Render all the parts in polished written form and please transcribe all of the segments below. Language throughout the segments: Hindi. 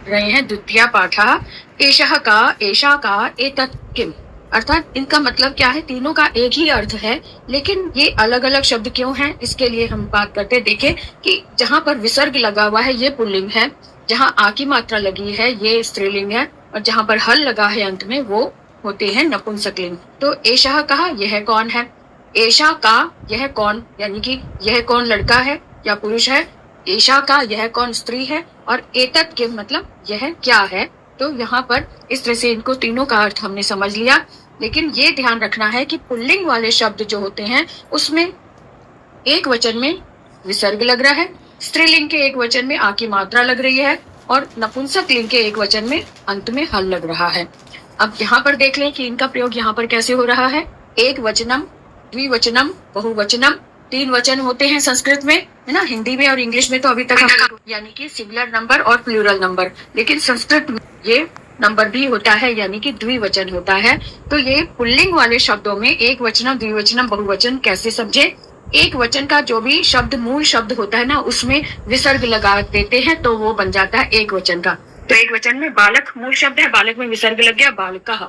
रहे हैं द्वितीय पाठः एषः का एषा का एतत् किम। अर्थात इनका मतलब क्या है, तीनों का एक ही अर्थ है, लेकिन ये अलग अलग शब्द क्यों हैं, इसके लिए हम बात करते। देखें कि जहाँ पर विसर्ग लगा हुआ है ये पुल्लिंग है, जहाँ आ की मात्रा लगी है ये स्त्रीलिंग है, और जहाँ पर हल लगा है अंत में वो होते हैं नपुंसकलिंग। तो एषः कहा यह कौन है, एषा का यह कौन, यानी कि यह कौन लड़का है या पुरुष है, एषा का यह कौन स्त्री है, और एतत् के मतलब यह क्या है। तो यहाँ पर इस तरह से इनको तीनों का अर्थ हमने समझ लिया। लेकिन ये ध्यान रखना है कि पुल्लिंग वाले शब्द जो होते हैं उसमें एक वचन में विसर्ग लग रहा है, स्त्रीलिंग के एक वचन में आ की मात्रा लग रही है, और नपुंसक लिंग के एक वचन में अंत में हल लग रहा है। अब यहाँ पर देख लें कि इनका प्रयोग यहाँ पर कैसे हो रहा है। एक वचनम, द्विवचनम, बहुवचनम, तीन वचन होते हैं संस्कृत में, है ना। हिंदी में और इंग्लिश में तो अभी तक हम यानी कि सिंगुलर नंबर और प्लूरल नंबर, लेकिन संस्कृत में ये नंबर भी होता है यानी कि द्विवचन होता है। तो ये पुल्लिंग वाले शब्दों में एक वचनम, द्विवचनम, बहुवचन कैसे समझे। एक वचन का जो भी शब्द मूल शब्द होता है ना उसमें विसर्ग लगा देते हैं तो वो बन जाता है एक वचन का। तो एक वचन में बालक मूल शब्द है, बालक में विसर्ग लग गया बालकः।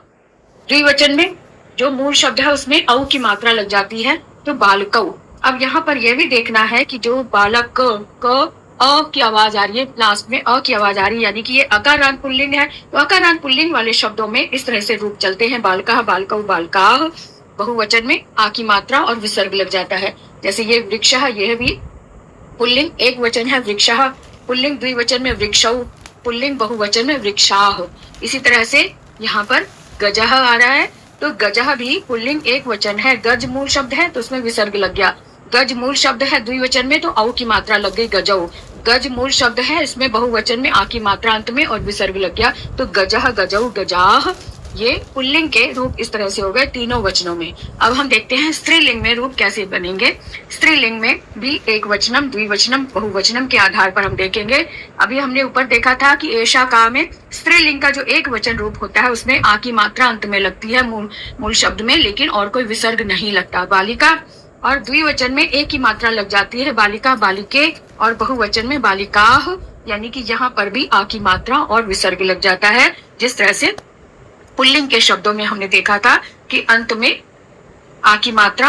द्विवचन में जो मूल शब्द है उसमें औ की मात्रा लग जाती है तो बालकौ। अब यहाँ पर यह भी देखना है कि जो बालक क अ की आवाज आ रही है, लास्ट में अ की आवाज आ रही है, यानी कि ये अकारांत पुल्लिंग है। तो अकारांत पुल्लिंग वाले शब्दों में इस तरह से रूप चलते हैं, बालकः, बालकौ, बालकाः। बहुवचन में आ की मात्रा और विसर्ग लग जाता है। जैसे ये वृक्षः, यह भी पुल्लिंग एक वचन है वृक्षः, पुल्लिंग द्विवचन में वृक्षौ, पुल्लिंग बहुवचन में वृक्षाः। इसी तरह से यहाँ पर गजः आ रहा है, तो गजः भी पुल्लिंग एक वचन है, गज मूल शब्द है तो उसमें विसर्ग लग गया। गज मूल शब्द है द्विवचन में तो औ की मात्रा लग गई गजौ। गज मूल शब्द है इसमें बहुवचन में आ की मात्रा अंत में और विसर्ग लग गया तो गजः, गजौ, गजाः। ये पुल्लिंग के रूप इस तरह से हो गए तीनों वचनों में। अब हम देखते हैं स्त्रीलिंग में रूप कैसे बनेंगे। स्त्रीलिंग में भी एक वचनम, द्विवचनम, बहुवचनम के आधार पर हम देखेंगे। अभी हमने ऊपर देखा था कि एषा का में स्त्रीलिंग का जो एक वचन रूप होता है उसमें आ की मात्रा अंत में लगती है मूल शब्द में, लेकिन और कोई विसर्ग नहीं लगता। बालिका और द्विवचन में एक ही मात्रा लग जाती है, बालिका, बालिके, और बहुवचन में बालिकाः, यानी कि यहाँ पर भी आ की मात्रा और विसर्ग लग जाता है। जिस तरह से पुल्लिंग के शब्दों में हमने देखा था कि अंत में आ की मात्रा,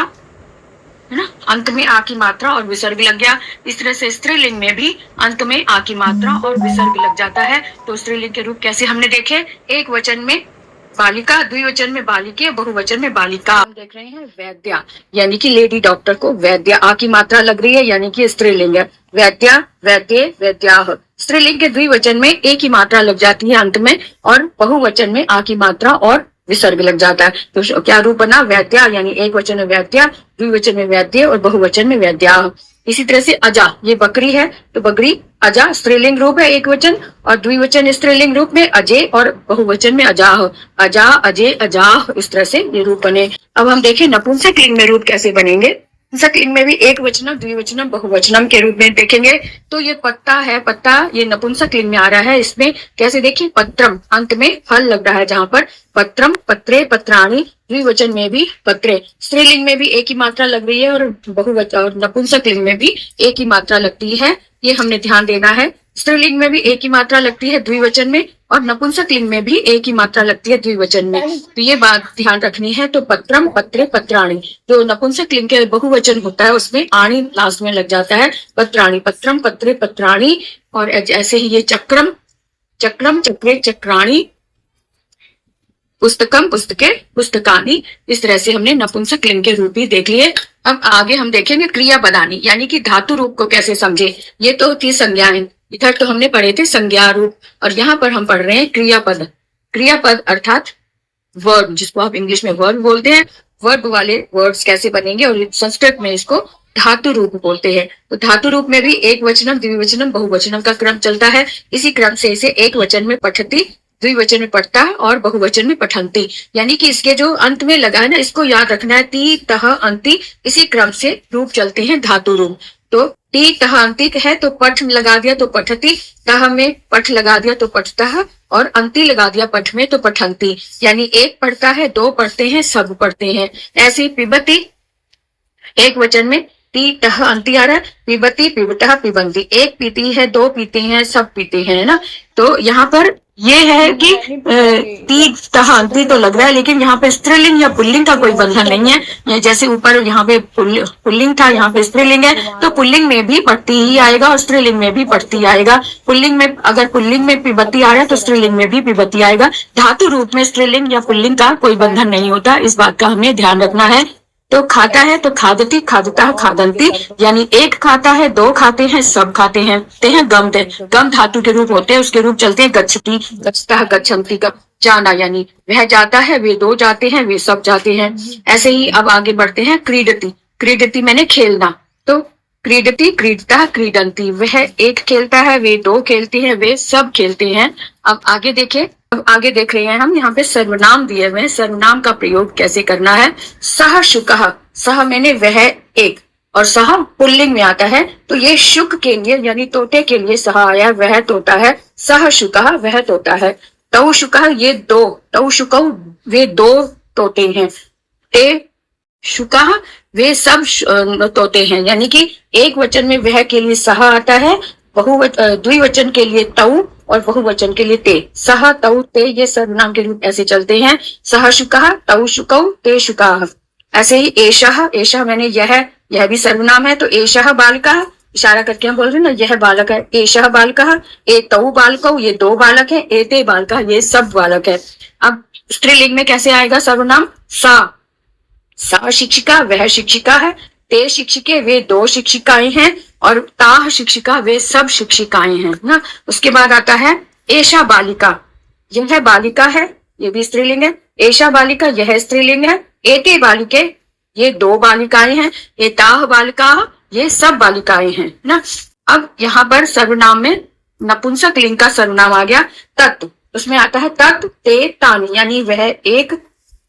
है ना, अंत में आ की मात्रा और विसर्ग लग गया। इस तरह से स्त्रीलिंग में भी अंत में आ की मात्रा और विसर्ग लग जाता है। तो स्त्रीलिंग के रूप कैसे हमने देखे, एक वचन में बालिका, द्विवचन में बालिके, बहुवचन में बालिका। हम देख रहे हैं वैद्या, यानी कि लेडी डॉक्टर को वैद्या, आ की मात्रा लग रही है यानी कि स्त्रीलिंग है। वैद्या, वैद्ये, वैद्याः। स्त्रीलिंग के द्विवचन में एक ही मात्रा लग जाती है अंत में, और बहुवचन में आ की मात्रा और विसर्ग लग जाता है। तो क्या रूप बना, वैद्या, यानी एक वचन में वैद्या, द्विवचन में वैद्य और बहुवचन में वैद्याः। इसी तरह से अजा, ये बकरी है तो बकरी, अजा स्त्रीलिंग रूप है एक वचन, और द्विवचन स्त्रीलिंग रूप में अजय और बहुवचन में अजाह, अजा, अजय, अजाह। इस तरह से ये रूप बने। अब हम देखें नपुंसक लिंग में रूप कैसे बनेंगे। नपुंसक लिंग में भी एक वचनम, द्विवचनम, बहुवचनम के रूप में देखेंगे। तो ये पत्ता है, पत्ता ये नपुंसक लिंग में आ रहा है। इसमें कैसे देखिए, पत्रम, अंत में फल लग रहा है जहां पर पत्रम, पत्रे, पत्राणि, द्विवचन में भी पत्रे। स्त्रीलिंग में भी एक ही मात्रा लग रही है और बहुवचन और नपुंसक लिंग में भी एक ही मात्रा लगती है, ये हमने ध्यान देना है। स्त्रीलिंग में भी एक ही मात्रा लगती है द्विवचन में, और नपुंसक लिंग में भी एक ही मात्रा लगती है द्विवचन में। तो ये बात ध्यान रखनी है। तो पत्रम, पत्रे, पत्राणि, जो नपुंसक लिंग के बहुवचन होता है उसमें आणी लास्ट में लग जाता है, पत्राणि, पत्रम, पत्रे, पत्राणि। और ऐसे ही ये चक्रम, चक्रम, चक्रे, चक्राणि, पुस्तकम, पुस्तके, पुस्तकानि। इस तरह से हमने नपुंसक लिंग के रूप भी देख लिए। अब आगे हम देखेंगे क्रिया पदानी, यानी कि धातु रूप को कैसे समझे। ये तो थी संज्ञाएं, इधर तो हमने पढ़े थे संज्ञा रूप, और यहाँ पर हम पढ़ रहे हैं क्रियापद। क्रियापद अर्थात वर्ब, जिसको आप इंग्लिश में वर्ब बोलते हैं। वर्ब वाले वर्ड्स कैसे बनेंगे, और संस्कृत में इसको धातु रूप बोलते हैं। तो धातु रूप में भी एक वचनम, द्विवचनम, बहुवचनम का क्रम चलता है। इसी क्रम से इसे एक वचन में पठती, द्विवचन में पढ़ता और बहुवचन में पठंती, यानी कि इसके जो अंत में लगा है ना, इसको याद रखना है, ती, तह, अंति। इसी क्रम से रूप चलते हैं धातु रूप। तो टी, तह, अंति है तो पठ लगा दिया तो पठती, तह में पठ लगा दिया तो पठतः, और अंति लगा दिया पठ में तो पठंती। यानी एक पढ़ता है, दो पढ़ते हैं, सब पढ़ते हैं। ऐसे पिबती एक वचन में, पी टह अंति आ रहा है, पिबती पिबटह पिबंती, एक पीती है, दो पीते हैं, सब पीते हैं, है ना। तो यहाँ पर ये है कि ती तह अंति तो लग रहा है, लेकिन यहाँ पे स्त्रीलिंग या पुल्लिंग का कोई बंधन नहीं है। जैसे ऊपर यहाँ पे पुल्लिंग था, यहाँ पे स्त्रीलिंग है, तो पुल्लिंग में भी पढ़ती ही आएगा और स्त्रीलिंग में भी पढ़ती आएगा। पुल्लिंग में अगर पुल्लिंग में पिबती आ रहा है तो स्त्रीलिंग में भी पिबती आएगा। धातु रूप में स्त्रीलिंग या पुल्लिंग का कोई बंधन नहीं होता, इस बात का हमें ध्यान रखना है। तो खाता है तो खादती खादता खादंती, यानी एक खाता है, दो खाते हैं, सब खाते हैं। ते हैं गम थे, गम धातु के रूप होते हैं, उसके रूप चलते हैं गच्छति गच्छता गच्छन्ति का जाना, यानी वह जाता है, वे दो जाते हैं, वे सब जाते हैं। ऐसे ही अब आगे बढ़ते हैं। क्रीडति, क्रीडति मैंने खेलना, तो क्रीडति क्रीडता क्रीडंती, वह एक खेलता है, वे दो खेलते हैं, वे सब खेलते हैं। अब आगे देखें, अब आगे देख रहे हैं हम, यहाँ पे सर्वनाम दिए हुए हैं, सर्वनाम का प्रयोग कैसे करना है। सह शुकः, सह मैंने वह एक, और सह पुल्लिंग में आता है, तो ये शुक के लिए यानी तोते के लिए सह आया, वह तोता है। सह शुकः वह तोता है। तौ शुकः ये दो, तौ शुकौ वे दो तोते हैं। ते शुकः वे सब तोते हैं, यानी कि एक वचन में वह के लिए सह आता है, द्विवचन के लिए तौ और बहुवचन के लिए ते। सह तौ ते ये सर्वनाम के रूप ऐसे चलते हैं। सह शुकः तौ शुकौ ते शुकाः। ऐसे ही एषः, एषः मैंने यह भी सर्वनाम है, तो एषः बालकः, इशारा करके हम बोल रहे हैं ना, यह बालक है। एषः बालकः, एतौ बालकौ ये दो बालक है, एते बालकः ये सब बालक है। अब स्त्रीलिंग में कैसे आएगा सर्वनाम। सा शिक्षिका वह शिक्षिका है, ते शिक्षिके वे दो शिक्षिकाएं हैं, और ताह शिक्षिका वे सब शिक्षिकाएं हैं ना। उसके बाद आता है एषा बालिका, यह बालिका है, ये भी स्त्रीलिंग है। एषा बालिका यह स्त्रीलिंग है। एते बालिके ये दो बालिकाएं हैं। एताह बालिका ये सब बालिकाएं हैं ना। अब यहाँ पर सर्वनाम में नपुंसक लिंग का सर्वनाम आ गया। तत्, उसमें आता है तत् ते तानि, यानी वह एक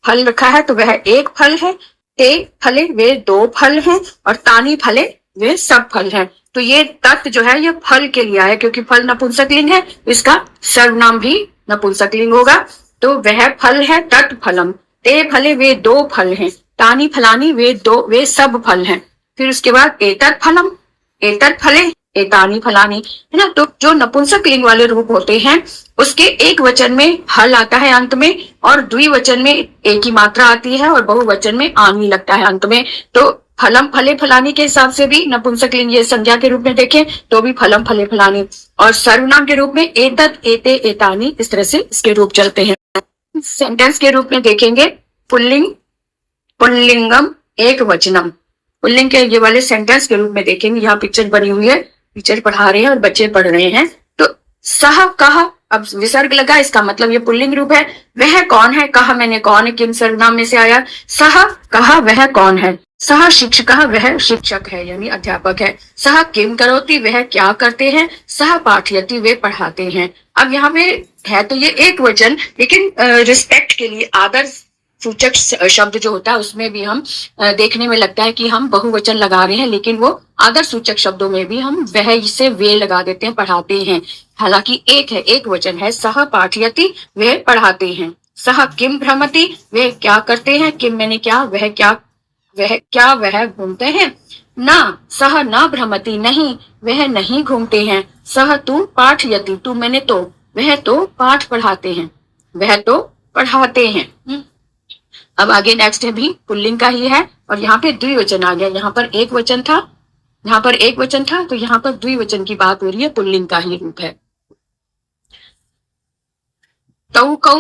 फल रखा है तो वह एक फल है। ते फले वे दो फल हैं, और तानी फले वे सब फल हैं। तो ये तत् जो है ये फल के लिए आया, क्योंकि फल नपुंसक लिंग है, इसका सर्वनाम भी नपुंसक लिंग होगा। तो वह फल है तत् फलम। ते फले वे दो फल हैं। तानी फलानी वे सब फल हैं। फिर उसके बाद एतत् फलम, एतत् फले एतानी फलानी, है ना। तो जो नपुंसक लिंग वाले रूप होते हैं उसके एक वचन में हल आता है अंत में, और द्विवचन में एक ही मात्रा आती है, और बहुवचन में आनी लगता है अंत में। तो फलम फले फलानी के हिसाब से भी नपुंसक लिंग ये संज्ञा के रूप में देखें तो भी फलम फले फलानी, और सर्वनाम के रूप में एतत् एते एतानी, इस तरह से इसके रूप चलते हैं। सेंटेंस के रूप में देखेंगे पुल्लिंग पुल्लिंगम एक वचनम, पुल्लिंग के ये वाले सेंटेंस के रूप में देखेंगे। यहाँ पिक्चर बनी हुई है, टीचर पढ़ा रहे हैं और बच्चे पढ़ रहे हैं। तो सह कह, अब विसर्ग लगा, इसका मतलब ये पुल्लिंग रूप है। वह कौन है, कहा मैंने कौन है, किन सर्वनाम में से आया। सह कहा वह कौन है। सह शिक्षकः वह शिक्षक है, यानी अध्यापक है। सह किम करोति वह क्या करते हैं। सह पाठयति वे पढ़ाते हैं। अब यहाँ पे है तो ये एक वचन, लेकिन रिस्पेक्ट के लिए आदर सूचक शब्द जो होता है उसमें भी हम देखने में लगता है कि हम बहुवचन लगा रहे हैं, लेकिन वो आदर सूचक शब्दों में भी हम वह से वे लगा देते हैं, पढ़ाते हैं। हालांकि एक है, एक वचन है। सह पाठयति वे पढ़ाते हैं। सह किम भ्रमति वे क्या करते हैं। किम मैंने क्या, वह घूमते हैं। ना सह न भ्रमति नहीं, वह नहीं घूमते हैं। सह तू पाठयति, तू मैंने तो, वह तो पाठ पढ़ाते हैं, वह तो पढ़ाते हैं। अब आगे नेक्स्ट है भी पुल्लिंग का ही है, और यहाँ पे द्विवचन आ गया। यहाँ पर एक वचन था, यहाँ पर एक वचन था, तो यहाँ पर द्विवचन की बात हो रही है, पुल्लिंग का ही रूप है। तौ कौ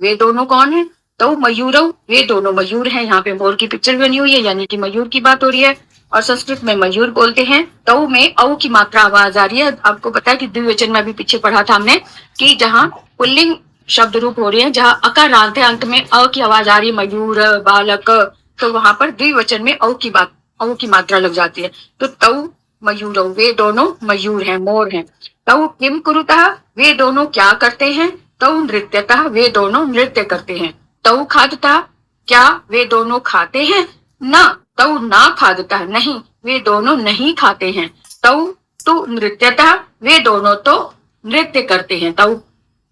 वे दोनों कौन है। तौ मयूरौ वे दोनों मयूर हैं। यहाँ पे मोर की पिक्चर बनी हुई है, यानी कि मयूर की बात हो रही है, और संस्कृत में मयूर बोलते हैं। तौ में औ की मात्रा आवाज आ रही है। आपको पता है कि द्विवचन में भी पीछे पढ़ा था हमने कि जहाँ पुल्लिंग शब्द रूप हो रहे हैं, जहाँ अकारांत है, अंत में अ की आवाज आ रही है, मयूर बालक, तो वहां पर द्विवचन में औ की मात्रा लग जाती है। तो तौ मयूरौ वे दोनों मयूर हैं, मोर हैं। तौ किम कुरुतः वे दोनों क्या करते हैं। तौ नृत्यतः वे दोनों नृत्य करते हैं। तौ खादतः क्या वे दोनों खाते हैं। न तौ ना खादतः नहीं, वे दोनों नहीं खाते हैं। तौ तु नृत्यतः वे दोनों तो नृत्य करते हैं। तौ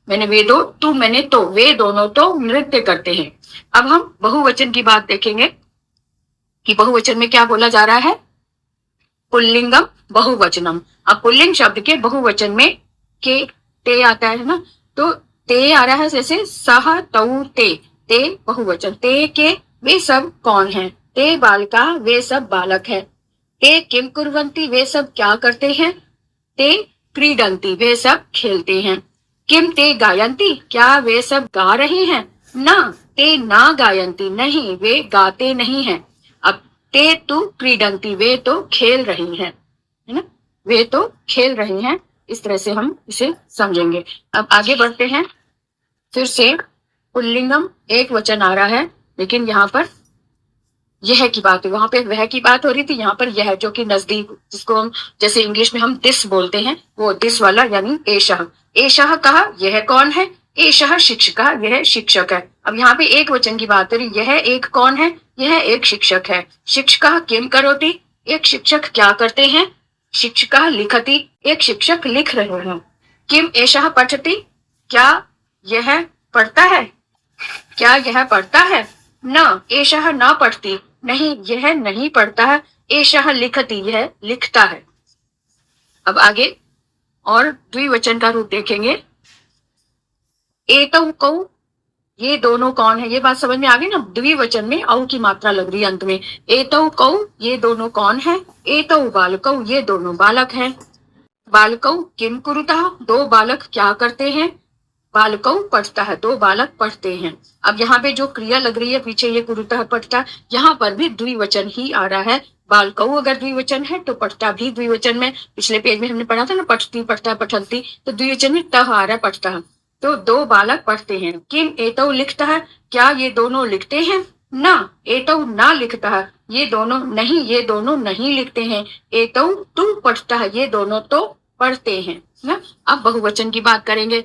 मैंने वे दो, तू मैंने तो, वे दोनों तो नृत्य करते हैं। अब हम बहुवचन की बात देखेंगे कि बहुवचन में क्या बोला जा रहा है। पुल्लिंगम बहुवचनम। अब पुल्लिंग शब्द के बहुवचन में के ते आता है ना, तो ते आ रहा है जैसे सह तौ ते, ते बहुवचन। ते के वे सब कौन हैं? ते बालका वे सब बालक है। ते किम कुर्वन्ति वे सब क्या करते हैं? ते क्रीडन्ति वे सब खेलते हैं। किम ते गायन्ति क्या वे सब गा रहे हैं? ना ते ना गायन्ति नहीं वे गाते नहीं हैं। अब ते तु क्रीडन्ति वे तो खेल रही हैं, है ना, वे तो खेल रहे हैं। इस तरह से हम इसे समझेंगे। अब आगे बढ़ते हैं। फिर से पुल्लिंगम एक वचन आ रहा है, लेकिन यहाँ पर यह की बात है, वहां पे वह की बात हो रही थी, यहाँ पर यह, जो कि नजदीक, जिसको हम जैसे इंग्लिश में हम दिस बोलते हैं, वो दिस वाला यानी एशः। एशः कहा यह कौन है? एशः शिक्षिका यह शिक्षक है। अब यहाँ पे एक वचन की बात हो रही, यह एक कौन है? यह एक शिक्षक है। शिक्षिका किम करोति एक शिक्षक क्या करते हैं? शिक्षिका लिखति एक शिक्षक लिख रहे हैं। किम एशः पठति क्या यह पढ़ता है? क्या यह पढ़ता है? न एशः न पढ़ती नहीं यह नहीं पढ़ता है। एशः लिखति यह लिखता है। अब आगे और द्विवचन का रूप देखेंगे। एतौ कौ ये दोनों कौन है? ये बात समझ में आ गई ना, द्विवचन में औ की मात्रा लग रही है अंत में। एतौ कौ ये दोनों कौन है? एतौ बालकौ ये दोनों बालक हैं। बालकौ किम कुरुतः दो बालक क्या करते हैं? बालकौ पढ़ता है दो बालक पढ़ते हैं। अब यहाँ पे जो क्रिया लग रही है पीछे, ये कुरुतः पढ़ता, यहाँ पर भी द्विवचन ही आ रहा है। बालकौ अगर द्विवचन है तो पढ़ता भी द्विवचन में। पिछले पेज में हमने पढ़ा था ना, पढ़ती पढ़ता पठंती, तो द्विवचन में तह आ रहा है पढ़ता है। तो दो बालक पढ़ते हैं। किम एतौ लिखता है क्या ये दोनों लिखते हैं? ना एतौ ना लिखता है ये दोनों नहीं ये दोनों नहीं लिखते हैं। एतौ तू पढ़ता है ये दोनों तो पढ़ते हैं ना। अब बहुवचन की बात करेंगे।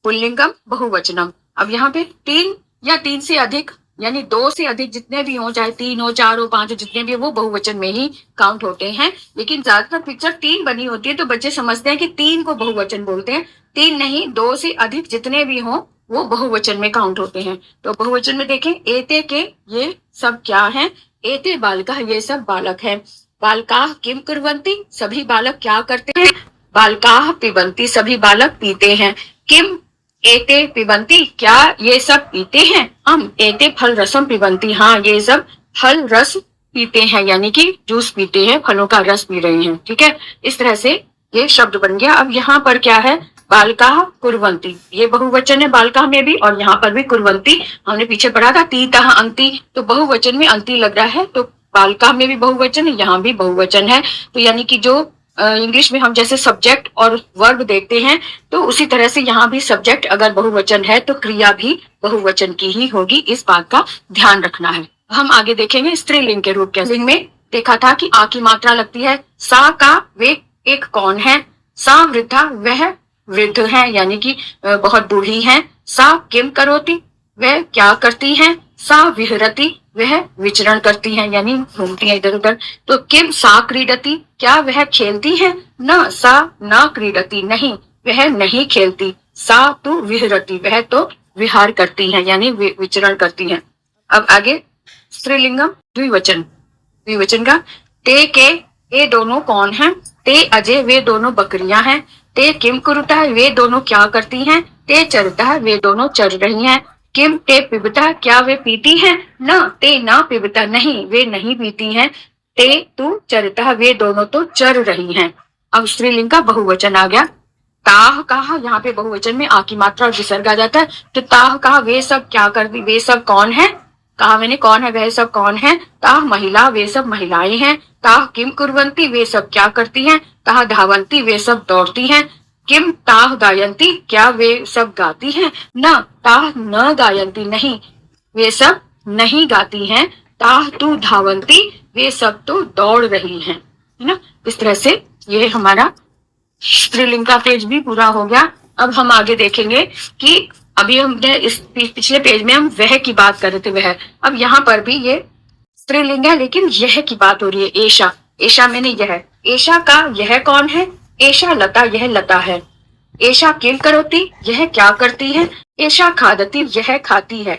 पुल्लिंगम बहुवचनम। अब यहाँ पे तीन या तीन से अधिक यानी दो से अधिक जितने भी हो, चाहे तीन हो, चार हो, पांच हो, जितने भी हो, वो बहुवचन में ही काउंट होते हैं। लेकिन ज्यादातर पिक्चर तीन बनी होती है तो बच्चे समझते हैं कि तीन को बहुवचन बोलते हैं। तीन नहीं, दो से अधिक जितने भी हो वो बहुवचन में काउंट होते हैं। तो बहुवचन में देखें, एते के ये सब क्या है? एते बालका ये सब बालक है। बालका किम कुर्वन्ति सभी बालक क्या करते हैं? बालका पिबन्ति सभी बालक पीते हैं। किम एते पिबन्ति क्या ये सब पीते हैं? हम एते फल रसम पिबन्ति हाँ ये सब फल रस पीते हैं, यानी कि जूस पीते हैं, फलों का रस पी रहे हैं। ठीक है, इस तरह से ये शब्द बन गया। अब यहाँ पर क्या है? बालका कुर्वन्ति, ये बहुवचन है बालका में भी और यहाँ पर भी कुर्वन्ति। हमने पीछे पढ़ा था तीतः अंति, तो बहुवचन में अंति लग रहा है, तो बालका में भी बहुवचन है, यहाँ भी बहुवचन है। तो यानी कि जो इंग्लिश में हम जैसे सब्जेक्ट और वर्ब देखते हैं, तो उसी तरह से यहाँ भी सब्जेक्ट अगर बहुवचन है तो क्रिया भी बहुवचन की ही होगी। इस बात का ध्यान रखना है। हम आगे देखेंगे स्त्रीलिंग के रूप। के लिंग में देखा था कि आ की मात्रा लगती है। सा का वे एक कौन है? सा वृद्धा वह वृद्ध है, यानी कि बहुत बूढ़ी है। सा किम करोति वह क्या करती है? सा विहरति वह विचरण करती है, यानी घूमती है इधर उधर। तो किम सा क्रीडति क्या वह खेलती है? न सा न क्रीडति नहीं वह नहीं खेलती। सा तो विहरति वह तो विहार करती है, यानी विचरण करती है। अब आगे स्त्रीलिंगम द्विवचन। द्विवचन का ते के ये दोनों कौन हैं? ते अजय वे दोनों बकरियां हैं। ते किम कुरुता वे दोनों क्या करती हैं? ते चरता वे दोनों चर रही हैं। किम ते पिबता क्या वे पीती हैं? न ते ना पिबता नहीं वे नहीं पीती हैं। ते तू चरता वे दोनों तो चर रही हैं। अब स्त्रीलिंग का बहुवचन आ गया। ताह कहा, यहाँ पे बहुवचन में आ की मात्रा और विसर्ग आ जाता है। तो ताह कहा वे सब क्या करती, वे सब कौन है? कहा मैंने कौन है, वह सब कौन है? ताह महिला वे सब महिलाएं हैं। ताह किम कुर्वन्ति वे सब क्या करती हैं? ताह धावन्ति वे सब दौड़ती हैं। किम ताह गायन्ति क्या वे सब गाती हैं? न ताह न गायन्ति नहीं वे सब नहीं गाती हैं। ताह तू धावन्ति वे सब तो दौड़ रही हैं, है ना। इस तरह से ये हमारा स्त्रीलिंग का पेज भी पूरा हो गया। अब हम आगे देखेंगे कि अभी हमने इस पिछले पेज में हम वह की बात कर रहे थे, वह। अब यहाँ पर भी ये स्त्रीलिंग है, लेकिन यह की बात हो रही है। एशा, एशा मैंने यह। एशा का यह कौन है? एशा लता यह लता है। एशा किम करोति यह क्या करती है? एशा खादती यह खाती है।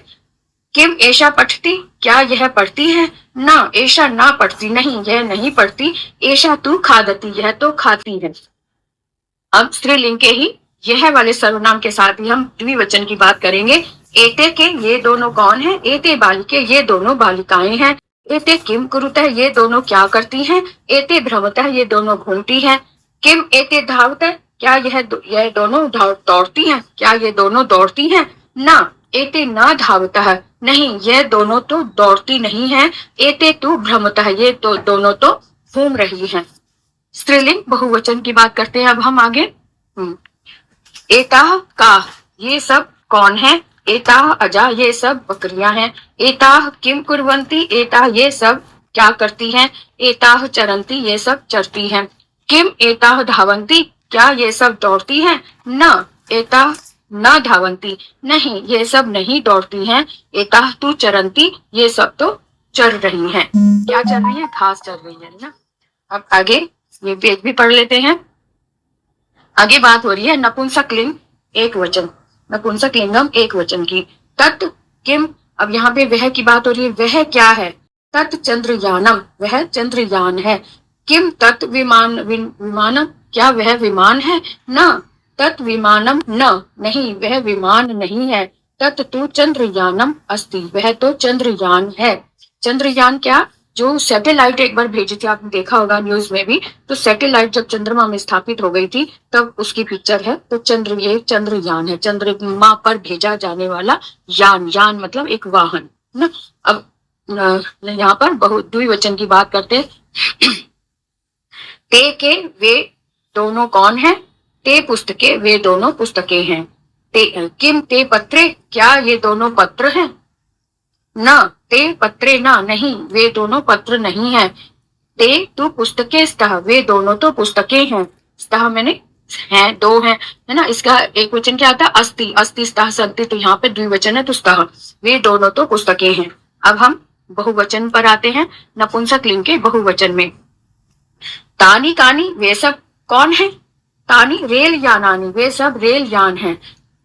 किम एषा पठती, क्या यह पढ़ती है? न एषा ना पढ़ती, नहीं यह नहीं पढ़ती। एषा तू खादती, यह तो खाती है। अब स्त्रीलिंग के ही यह वाले सर्वनाम के साथ ही हम द्विवचन की बात करेंगे। एते के ये दोनों कौन है? एते बालिके, ये दोनों बालिकाएं हैं। एते किम कुरुतः, ये दोनों क्या करती हैं? एते भ्रमतः, ये दोनों घूमती हैं। किम एते धावतः, क्या यह दोनों दौड़ती हैं? क्या ये दोनों दौड़ती हैं? ना एते न धावतः, नहीं यह दोनों तो दौड़ती नहीं है। एते तू भ्रमतः, ये तो दोनों तो घूम रही हैं। स्त्रीलिंग बहुवचन की बात करते हैं अब हम आगे। एताह का, ये सब कौन है? एताह अजा, ये सब बकरियां हैं। एताह किम कुर्वन्ति, एताह ये सब क्या करती हैं? एताह चरंती, ये सब चरती हैं। किम एताह धावंती, क्या ये सब दौड़ती हैं? न एताह न धावंती, नहीं ये सब नहीं दौड़ती हैं। एताह तू चरंती, ये सब तो चर रही हैं। क्या चल रही है? घास चल रही है ना। अब आगे ये पेज भी पढ़ लेते हैं। आगे बात हो रही है नपुंसकलिंग एक वचन, नपुंसकलिंगम एक वचन की। तत् किम, अब यहाँ पे वह की बात हो रही है। वह क्या है? तत् चंद्रयानम, वह चंद्रयान है। किम तत् विमानम, क्या वह विमान है? न तत् विमानम न, नहीं वह विमान नहीं है। तत् तु चंद्रयानम अस्ति, वह तो चंद्रयान है। चंद्रयान क्या? जो सैटेलाइट एक बार भेजी थी, आपने देखा होगा न्यूज में भी। तो सैटेलाइट जब चंद्रमा में स्थापित हो गई थी तब उसकी पिक्चर है। तो ये चंद्रयान है, चंद्रमा पर भेजा जाने वाला यान। यान मतलब एक वाहन ना। अब यहाँ पर द्विवचन की बात करते हैं। ते के वे दोनों कौन है? ते पुस्तके, वे दोनों पुस्तकें हैं। किम ते पत्रे, क्या ये दोनों पत्र हैं? न ते पत्रे न, नहीं वे दोनों पत्र नहीं है। ते तू पुस्तकें स्तः, वे दोनों तो पुस्तकें हैं। स्तः मैंने हैं, दो हैं, है ना। इसका एक वचन क्या आता है? अस्ति, अस्ति स्तः सन्ति, तो यहाँ पे द्विवचन है तो स्तः, वे दोनों तो पुस्तकें हैं। अब हम बहुवचन पर आते हैं, नपुंसकलिंग के बहुवचन में। तानी कानी, वे सब कौन है? तानी रेल यानानी, वे सब रेल यान है।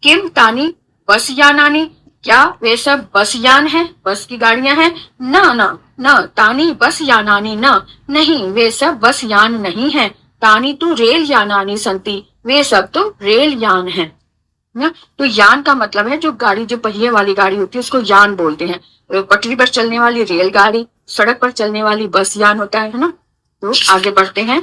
किम तानी बस यानानी, क्या वे सब बस यान है, बस की गाड़ियां हैं? न तानी बस यानानी न, नहीं वे सब बस यान नहीं है। तानी तो रेल यानानी संति, वे सब तो रेल यान है ना। तो यान का मतलब है जो गाड़ी, जो पहिए वाली गाड़ी होती है उसको यान बोलते हैं। पटरी पर चलने वाली रेलगाड़ी, सड़क पर चलने वाली बस यान होता है ना। तो आगे बढ़ते हैं।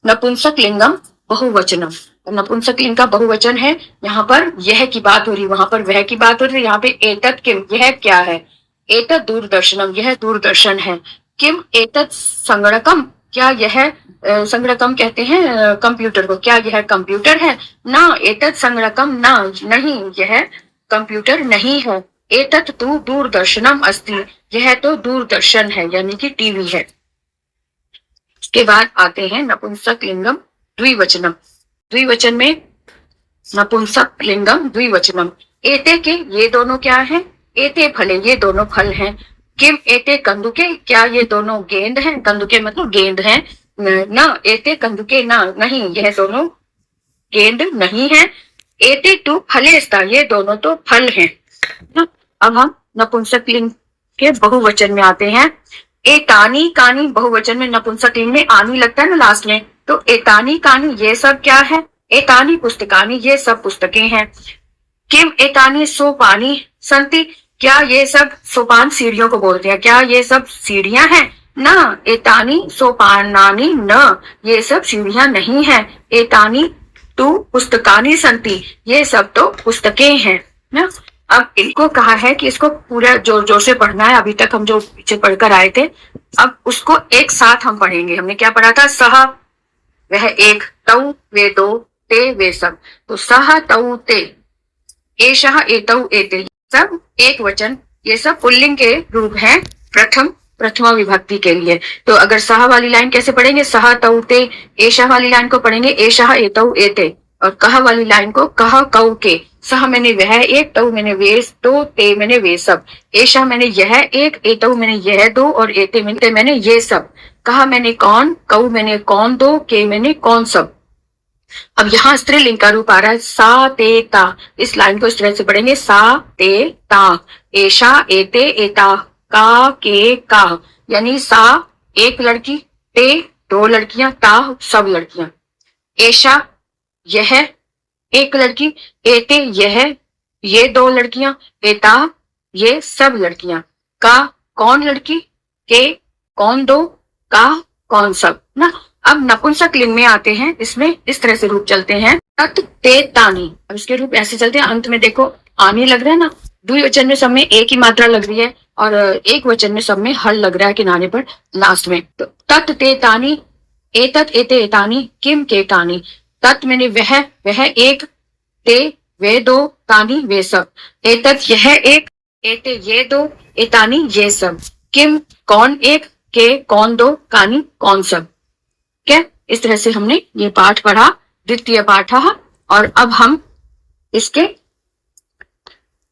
नपुंसकलिंगम बहुवचनम, नपुंसकलिंग का बहुवचन है। यहाँ पर यह की बात हो रही, वहां पर वह की बात हो रही। यहाँ पे एतत् किम, यह क्या है? एतत् दूरदर्शनम, यह दूरदर्शन है। किम एतत् संगणकम, क्या यह संगणकम कहते हैं कंप्यूटर को, क्या यह कंप्यूटर है? ना एतत् संगणकम न, नहीं यह कंप्यूटर नहीं है। एतत् तु दूरदर्शनम अस्ति, यह तो दूरदर्शन है यानी कि टीवी है। इसके बाद आते हैं नपुंसकलिंगम द्विवचनम। द्विवचन में नपुंसकलिंगम द्विवचनम। एते के, ये दोनों क्या है? एते फले, ये दोनों फल हैं। किम एते कंदुके, क्या ये दोनों गेंद हैं? कंदुके मतलब गेंद हैं। न एते कंदुके न, नहीं यह दोनों गेंद नहीं है। एते टू फले स्था, ये दोनों तो फल हैं। अब हम नपुंसकलिंग के बहुवचन में आते हैं। एतानी कानी, बहुवचन में नपुंसकलिंग में आनी लगता है ना लास्ट में, तो एतानी कानी ये सब क्या है? एतानी पुस्तकानी, ये सब पुस्तकें हैं। किम एतानी सोपानी संति, क्या ये सब सोपान सीढ़ियों को बोलते हैं, क्या ये सब सीढ़ियां हैं? ना एतानी सोपानानी न, ये सब सीढ़ियां नहीं है। एतानी तू पुस्तकानी संति, ये सब तो पुस्तकें हैं ना। अब इनको कहा है कि इसको पूरा जोर जोर से पढ़ना है। अभी तक हम जो पीछे पढ़कर आए थे, अब उसको एक साथ हम पढ़ेंगे। हमने क्या पढ़ा था? सह वह एक, तौ वे दो, ते वे सब। तो सह तौ ते, एषः एतौ एते, सब एक वचन, ये सब पुल्लिंग के रूप हैं प्रथमा विभक्ति के लिए। तो अगर सह वाली लाइन कैसे पढ़ेंगे? सह तौ ते। एषः वाली लाइन को पढ़ेंगे एषः एतौ एते। और कह वाली लाइन को कह कौ के। सह मैंने वह एक, तौ मैंने वे दो, ते मैंने वे सब। एषः मैंने यह एक, एतौ मैंने यह दो, और एते मैंने ये सब। कहा मैंने कौन, कौ मैंने कौन दो, के मैंने कौन सब। अब यहाँ स्त्रीलिंग का रूप आ रहा है सा ते ता। इस लाइन को इस तरह से पढ़ेंगे सा ते ता, एशा एते एता, का के का, यानी सा एक लड़की, ते दो लड़कियां, ता सब लड़कियां। एशा यह एक लड़की, एते यह ये दो लड़कियां, एता ये सब लड़कियां, का कौन लड़की, के कौन दो, का कौन सब ना। अब नपुंसक लिंग में आते हैं, इसमें इस तरह से रूप चलते हैं तत् ते तानी। अब इसके रूप ऐसे चलते हैं, अंत में देखो आनी लग रहा है ना, द्विवचन में सब में एक ही मात्रा लग रही है और एक वचन में सब में हल लग रहा है किनारे पर लास्ट में। तो तत् ते तानी, एतत् एते एतानी, किम के तानी। तत् मैंने वह एक, ते वे दो, तानी वे सब, एतत् यह एक, एते ये दो, एतानी ये सब, किम कौन एक, के कौन दो, कानी कौन सब। क्या इस तरह से हमने ये पाठ पढ़ा, द्वितीय पाठ। और अब हम इसके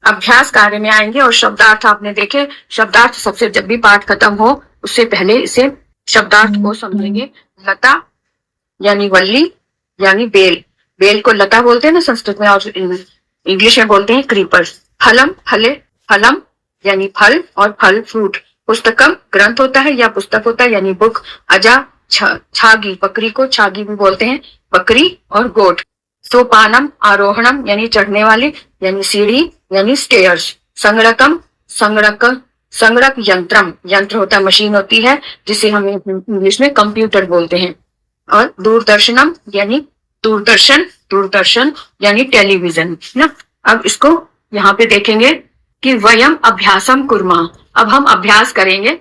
अभ्यास कार्य में आएंगे और शब्दार्थ आपने देखे। शब्दार्थ सबसे, जब भी पाठ खत्म हो उससे पहले इसे शब्दार्थ को समझेंगे। लता यानी वल्ली यानी बेल, बेल को लता बोलते हैं ना संस्कृत में, और इंग्लिश में बोलते हैं क्रीपर्स। फलम फले, फलम यानी फल और फल फ्रूट। पुस्तकम ग्रंथ होता है या पुस्तक होता है यानी बुक। अजा छागी, बकरी को छागी भी बोलते हैं, बकरी और गोट। सोपानम आरोहणम यानी चढ़ने वाले यानी सीढ़ी यानी स्टेयर्स। संगणकम संगणक यंत्रम, यंत्र होता है मशीन होती है जिसे हम इंग्लिश में कंप्यूटर बोलते हैं। और दूरदर्शनम यानी दूरदर्शन, दूरदर्शन यानी टेलीविजन ना। अब इसको यहाँ पे देखेंगे कि वयम अभ्यासम कुर्मा। अब हम अभ्यास करेंगे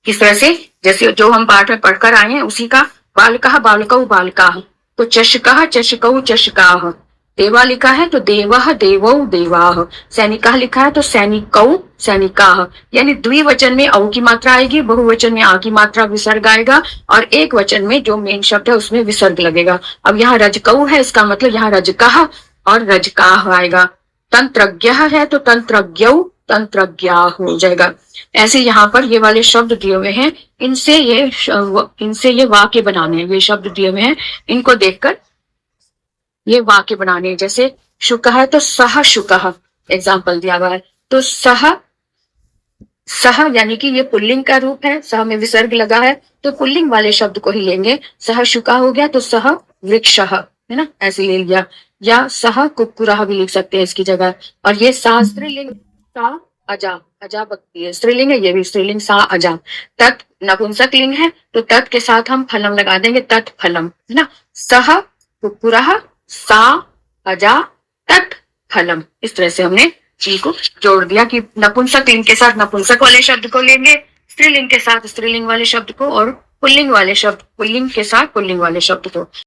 किस तरह से, जैसे जो हम पाठ में पढ़कर आए हैं उसी का। बालकः बालकौ बालकाः, तो चषकः चषकौ चषकाः। देवा लिखा है तो देवः देवौ देवाः। सैनिकः लिखा है तो सैनिकौ सैनिकाः, यानी द्विवचन में औ की मात्रा आएगी, बहुवचन में आ की मात्रा विसर्ग आएगा, और एक वचन में जो मेन शब्द है उसमें विसर्ग लगेगा। अब यहाँ रजकौ है, इसका मतलब यहाँ रजकः और रजकाः आएगा। तंत्रज्ञः है तो तंत्रज्ञौ तंत्रज्ञा हो जाएगा। ऐसे यहाँ पर ये वाले शब्द दिए हुए हैं, इनसे ये वाक्य बनाने हैं। ये शब्द दिए हुए हैं, इनको देखकर ये वाक्य बनाने हैं। जैसे शुकः है तो सह शुकः, एग्जाम्पल दिया हुआ है। तो सह यानी कि ये पुल्लिंग का रूप है, सह में विसर्ग लगा है तो पुल्लिंग वाले शब्द को ही लेंगे। सह शुका हो गया तो सह वृक्षः, है ना, ऐसे ले लिया। या सह कुक्कुरः भी लिख सकते हैं इसकी जगह। और ये सा स्त्रीलिंग, सा अजा, अजा बकती है, स्त्रीलिंग है, ये भी स्त्रीलिंग सा अजा। तत् नपुंसक लिंग है तो तत् के साथ हम फलम लगा देंगे, तत् फलम, है ना। सह कुक्कुरः, सा अजा, तत् फलम। इस तरह से हमने जी को जोड़ दिया कि नपुंसक लिंग के साथ नपुंसक वाले शब्द को लेंगे, स्त्रीलिंग के साथ स्त्रीलिंग वाले शब्द को, और पुल्लिंग वाले शब्द, पुल्लिंग के साथ पुल्लिंग वाले शब्द को।